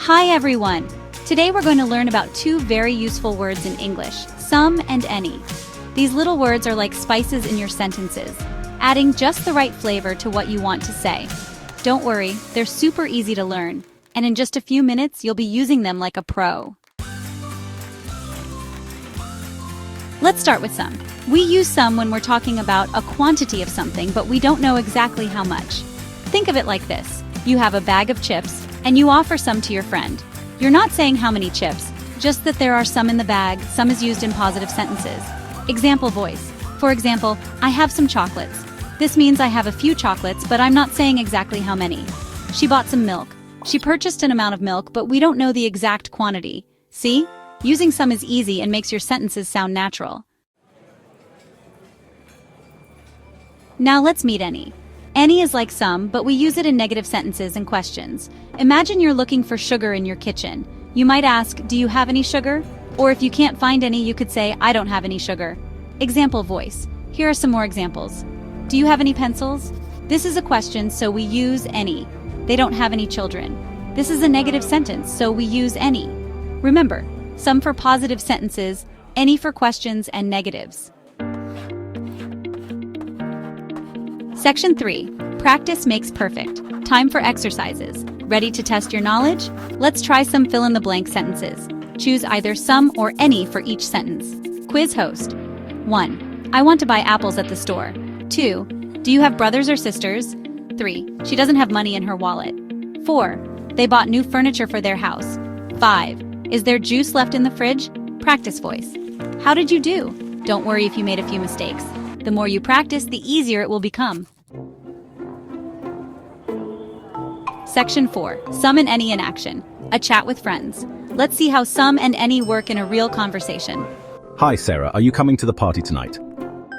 Hi everyone! Today we're going to learn about two very useful words in English, some and any. These little words are like spices in your sentences, adding just the right flavor to what you want to say. Don't worry, they're super easy to learn, and in just a few minutes you'll be using them like a pro. Let's start with some. We use some when we're talking about a quantity of something, but we don't know exactly how much. Think of it like this. You have a bag of chips, and you offer some to your friend. You're not saying how many chips, just that there are some in the bag. Some is used in positive sentences. Example voice. For example, I have some chocolates. This means I have a few chocolates, but I'm not saying exactly how many. She bought some milk. She purchased an amount of milk, but we don't know the exact quantity. See? Using some is easy and makes your sentences sound natural. Now let's meet any. Any is like some, but we use it in negative sentences and questions. Imagine you're looking for sugar in your kitchen. You might ask, do you have any sugar? Or if you can't find any, you could say, I don't have any sugar. Example voice. Here are some more examples. Do you have any pencils? This is a question, so we use any. They don't have any children. This is a negative sentence, so we use any. Remember, some for positive sentences, any for questions and negatives. Section 3. Practice makes perfect. Time for exercises. Ready to test your knowledge? Let's try some fill-in-the-blank sentences. Choose either some or any for each sentence. Quiz host. 1. I want to buy apples at the store. 2. Do you have brothers or sisters? 3. She doesn't have money in her wallet. 4. They bought new furniture for their house. 5. Is there juice left in the fridge? Practice voice. How did you do? Don't worry if you made a few mistakes. The more you practice, the easier it will become. Section 4. Some and any in action. A chat with friends. Let's see how some and any work in a real conversation. Hi, Sarah. Are you coming to the party tonight?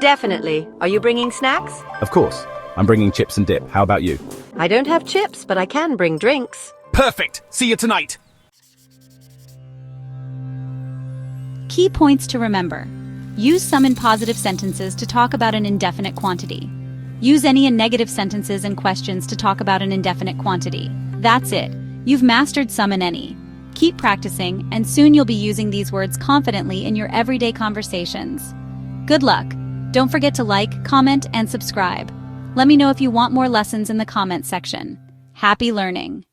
Definitely. Are you bringing snacks? Of course. I'm bringing chips and dip. How about you? I don't have chips, but I can bring drinks. Perfect. See you tonight. Key points to remember. Use some in positive sentences to talk about an indefinite quantity. Use any in negative sentences and questions to talk about an indefinite quantity. That's it. You've mastered some and any. Keep practicing, and soon you'll be using these words confidently in your everyday conversations. Good luck. Don't forget to like, comment, and subscribe. Let me know if you want more lessons in the comment section. Happy learning!